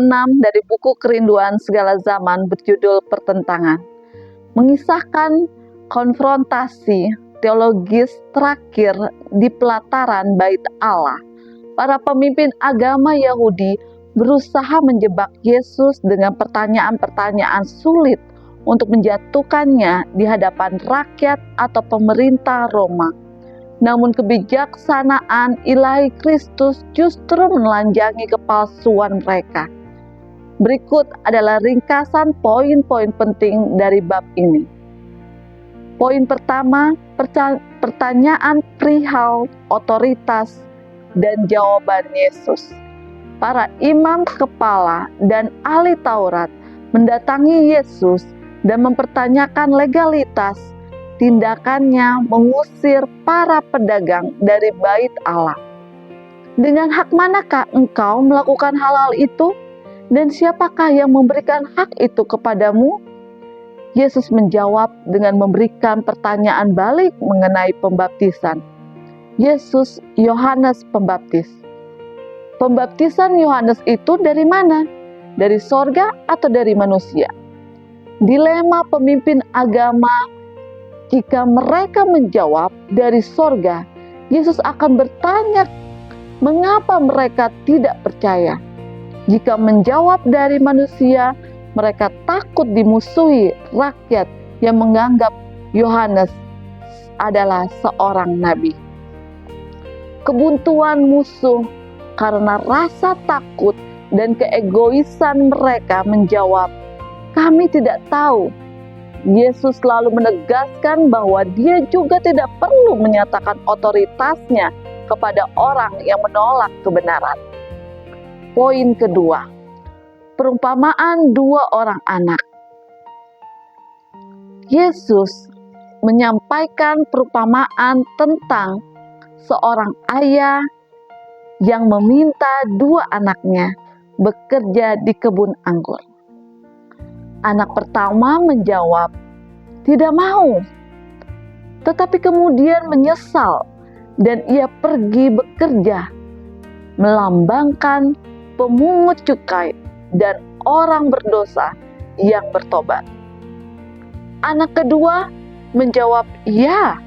dari buku Kerinduan Segala Zaman berjudul Pertentangan, mengisahkan konfrontasi teologis terakhir di pelataran Bait Allah. Para pemimpin agama Yahudi berusaha menjebak Yesus dengan pertanyaan-pertanyaan sulit untuk menjatuhkannya di hadapan rakyat atau pemerintah Roma. Namun kebijaksanaan ilahi Kristus justru menelanjangi kepalsuan mereka. Berikut adalah ringkasan poin-poin penting dari bab ini. Poin pertama, pertanyaan perihal otoritas dan jawaban Yesus. Para imam kepala dan ahli Taurat mendatangi Yesus dan mempertanyakan legalitas tindakannya mengusir para pedagang dari Bait Allah. Dengan hak manakah engkau melakukan hal-hal itu? Dan siapakah yang memberikan hak itu kepadamu? Yesus menjawab dengan memberikan pertanyaan balik mengenai pembaptisan. Yesus Yohanes Pembaptis. Pembaptisan Yohanes itu dari mana? Dari sorga atau dari manusia? Dilema pemimpin agama. Jika mereka menjawab dari sorga, Yesus akan bertanya mengapa mereka tidak percaya. Jika menjawab dari manusia, mereka takut dimusuhi rakyat yang menganggap Yohanes adalah seorang nabi. Kebuntuan musuh karena rasa takut dan keegoisan mereka menjawab, "Kami tidak tahu." Yesus selalu menegaskan bahwa dia juga tidak perlu menyatakan otoritasnya kepada orang yang menolak kebenaran. Poin kedua, perumpamaan dua orang anak. Yesus menyampaikan perumpamaan tentang seorang ayah yang meminta dua anaknya bekerja di kebun anggur. Anak pertama menjawab, "Tidak mau." Tetapi kemudian menyesal dan ia pergi bekerja, melambangkan pemungut cukai dan orang berdosa yang bertobat. Anak kedua menjawab, "Ya,"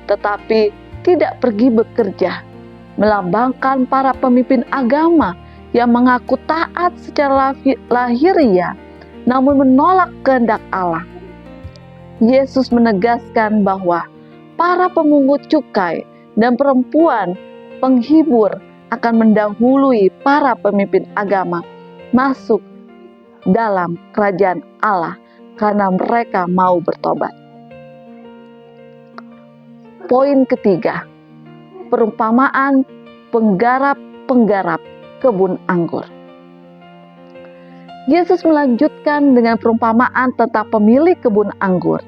tetapi tidak pergi bekerja, melambangkan para pemimpin agama yang mengaku taat secara lahiriah, namun menolak kehendak Allah. Yesus menegaskan bahwa para pemungut cukai dan perempuan penghibur akan mendahului para pemimpin agama masuk dalam kerajaan Allah karena mereka mau bertobat. Poin ketiga, perumpamaan penggarap-penggarap kebun anggur. Yesus melanjutkan dengan perumpamaan tentang pemilik kebun anggur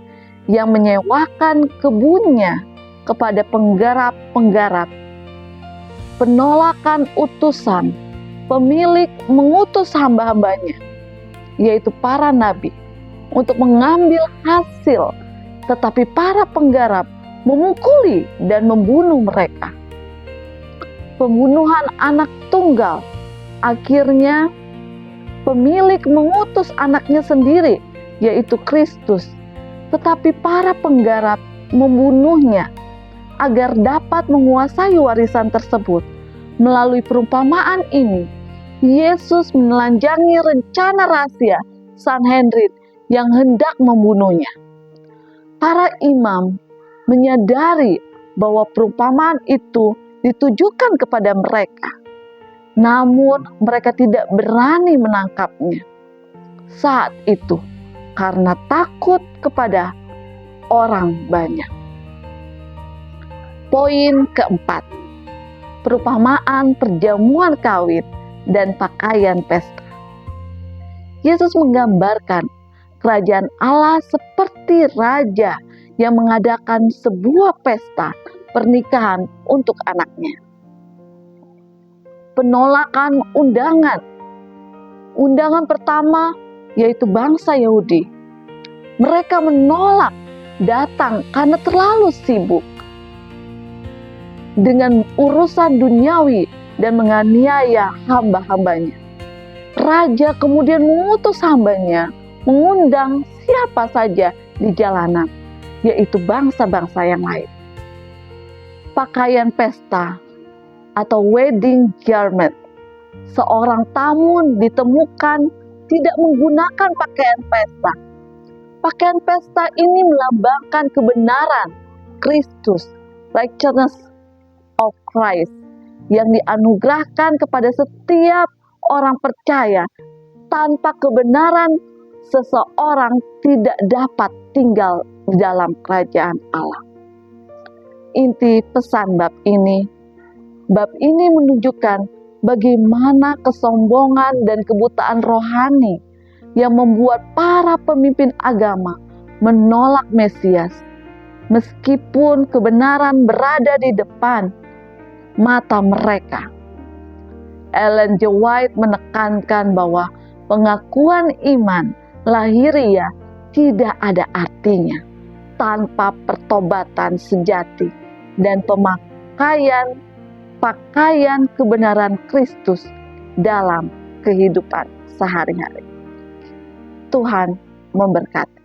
yang menyewakan kebunnya kepada penggarap-penggarap. Penolakan utusan, pemilik mengutus hamba-hambanya, yaitu para nabi, untuk mengambil hasil, tetapi para penggarap memukuli dan membunuh mereka. Pembunuhan anak tunggal, akhirnya pemilik mengutus anaknya sendiri, yaitu Kristus, tetapi para penggarap membunuhnya agar dapat menguasai warisan tersebut. Melalui perumpamaan ini, Yesus menelanjangi rencana rahasia Sanhedrin yang hendak membunuhnya. Para imam menyadari bahwa perumpamaan itu ditujukan kepada mereka, namun mereka tidak berani menangkapnya saat itu karena takut kepada orang banyak. Poin keempat, perumpamaan perjamuan kawin dan pakaian pesta. Yesus menggambarkan kerajaan Allah seperti raja yang mengadakan sebuah pesta pernikahan untuk anaknya. Penolakan undangan. Undangan pertama yaitu bangsa Yahudi. Mereka menolak datang karena terlalu sibuk dengan urusan duniawi dan menganiaya hamba-hambanya. raja kemudian mengutus hambanya mengundang siapa saja di jalanan, yaitu bangsa-bangsa yang lain. Pakaian pesta atau wedding garment, seorang tamu ditemukan tidak menggunakan pakaian pesta. Pakaian pesta ini melambangkan kebenaran Kristus, righteousness of Christ, yang dianugerahkan kepada setiap orang percaya. Tanpa kebenaran, seseorang tidak dapat tinggal di dalam kerajaan Allah. Inti pesan bab ini menunjukkan bagaimana kesombongan dan kebutaan rohani yang membuat para pemimpin agama menolak Mesias, meskipun kebenaran berada di depan mata mereka. Ellen G. White menekankan bahwa pengakuan iman lahiriah tidak ada artinya tanpa pertobatan sejati dan pakaian kebenaran Kristus dalam kehidupan sehari-hari. Tuhan memberkati.